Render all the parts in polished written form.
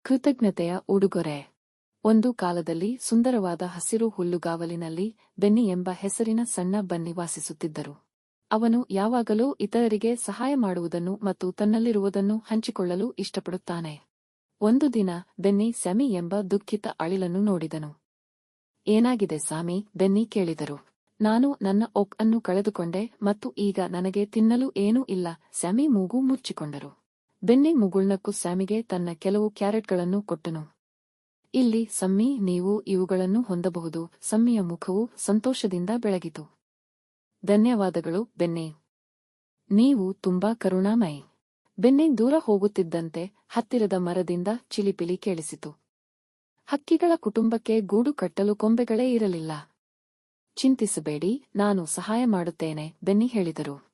ಕೃತಜ್ಞತೆಯ ಉಡುಗೊರೆ. ಒಂದು ಕಾಲದಲ್ಲಿ ಸುಂದರವಾದ ಹಸಿರು ಹುಲ್ಲುಗಾವಲಿನಲ್ಲಿ ಬೆನ್ನಿ ಎಂಬ ಹೆಸರಿನ ಸಣ್ಣ ಬನ್ನಿ ವಾಸಿಸುತ್ತಿದ್ದರು. ಅವನು ಯಾವಾಗಲೂ ಇತರರಿಗೆ ಸಹಾಯ ಮಾಡುವುದನ್ನು ಮತ್ತು ತನ್ನಲ್ಲಿರುವುದನ್ನು ಹಂಚಿಕೊಳ್ಳಲು ಇಷ್ಟಪಡುತ್ತಾನೆ. ಒಂದು ದಿನ ಬೆನ್ನಿ ಸ್ಯಾಮಿ ಎಂಬ ದುಃಖಿತ ಅಳಿಲನ್ನು ನೋಡಿದನು. ಏನಾಗಿದೆ ಸಾಮಿ? ಬೆನ್ನಿ ಕೇಳಿದರು. ನಾನು ನನ್ನ ಒಕ್ ಅನ್ನು ಕಳೆದುಕೊಂಡೆ ಮತ್ತು ಈಗ ನನಗೆ ತಿನ್ನಲು ಏನೂ ಇಲ್ಲ. ಸ್ಯಾಮಿ ಮೂಗು ಮುಚ್ಚಿಕೊಂಡರು. ಬೆನ್ನಿ ಮುಗುಳ್ನಕ್ಕು ಸ್ಯಾಮಿಗೆ ತನ್ನ ಕೆಲವು ಕ್ಯಾರೆಟ್ಗಳನ್ನು ಕೊಟ್ಟನು. ಇಲ್ಲಿ ಸಮ್ಮಿ, ನೀವು ಇವುಗಳನ್ನು ಹೊಂದಬಹುದು. ಸಮ್ಮಿಯ ಮುಖವು ಸಂತೋಷದಿಂದ ಬೆಳಗಿತು. ಧನ್ಯವಾದಗಳು ಬೆನ್ನಿ. ನೀವು ತುಂಬಾ ಕರುಣಾಮಯಿ. ಬೆನ್ನಿ ದೂರ ಹೋಗುತ್ತಿದ್ದಂತೆ ಹತ್ತಿರದ ಮರದಿಂದ ಚಿಲಿಪಿಲಿ ಕೇಳಿಸಿತು. ಹಕ್ಕಿಗಳ ಕುಟುಂಬಕ್ಕೆ ಗೂಡು ಕಟ್ಟಲು ಕೊಂಬೆಗಳೇ ಇರಲಿಲ್ಲ. ಚಿಂತಿಸಬೇಡಿ, ನಾನು ಸಹಾಯ ಮಾಡುತ್ತೇನೆ, ಬೆನ್ನಿ ಹೇಳಿದರು.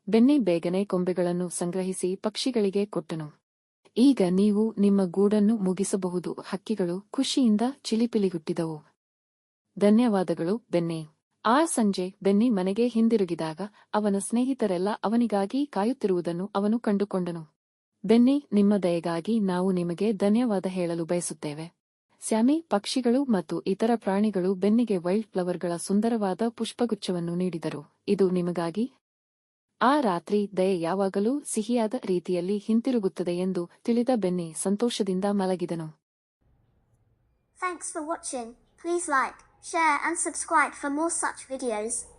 ಬೆನ್ನಿ ಬೇಗನೆ ಕೊಂಬೆಗಳನ್ನು ಸಂಗ್ರಹಿಸಿ ಪಕ್ಷಿಗಳಿಗೆ ಕೊಟ್ಟನು. ಈಗ ನೀವು ನಿಮ್ಮ ಗೂಡನ್ನು ಮುಗಿಸಬಹುದು. ಹಕ್ಕಿಗಳು ಖುಷಿಯಿಂದ ಚಿಲಿಪಿಲಿಗುಟ್ಟಿದವು. ಧನ್ಯವಾದಗಳು ಬೆನ್ನಿ. ಆ ಸಂಜೆ ಬೆನ್ನಿ ಮನೆಗೆ ಹಿಂದಿರುಗಿದಾಗ ಅವನ ಸ್ನೇಹಿತರೆಲ್ಲ ಅವನಿಗಾಗಿ ಕಾಯುತ್ತಿರುವುದನ್ನು ಅವನು ಕಂಡುಕೊಂಡನು. ಬೆನ್ನಿ, ನಿಮ್ಮ ದಯೆಗಾಗಿ ನಾವು ನಿಮಗೆ ಧನ್ಯವಾದ ಹೇಳಲು ಬಯಸುತ್ತೇವೆ. ಸ್ಯಾಮಿ, ಪಕ್ಷಿಗಳು ಮತ್ತು ಇತರ ಪ್ರಾಣಿಗಳು ಬೆನ್ನಿಗೆ ವೈಲ್ಡ್ ಫ್ಲವರ್ಗಳ ಸುಂದರವಾದ ಪುಷ್ಪಗುಚ್ಛವನ್ನು ನೀಡಿದರು. ಇದು ನಿಮಗಾಗಿ. ಆ ರಾತ್ರಿ ದಯೆ ಯಾವಾಗಲೂ ಸಿಹಿಯಾದ ರೀತಿಯಲ್ಲಿ ಹಿಂತಿರುಗುತ್ತದೆ ಎಂದು ತಿಳಿದ ಬೆನ್ನಿ ಸಂತೋಷದಿಂದ ಮಲಗಿದನು. Thanks for watching. Please like, share and subscribe for more such videos.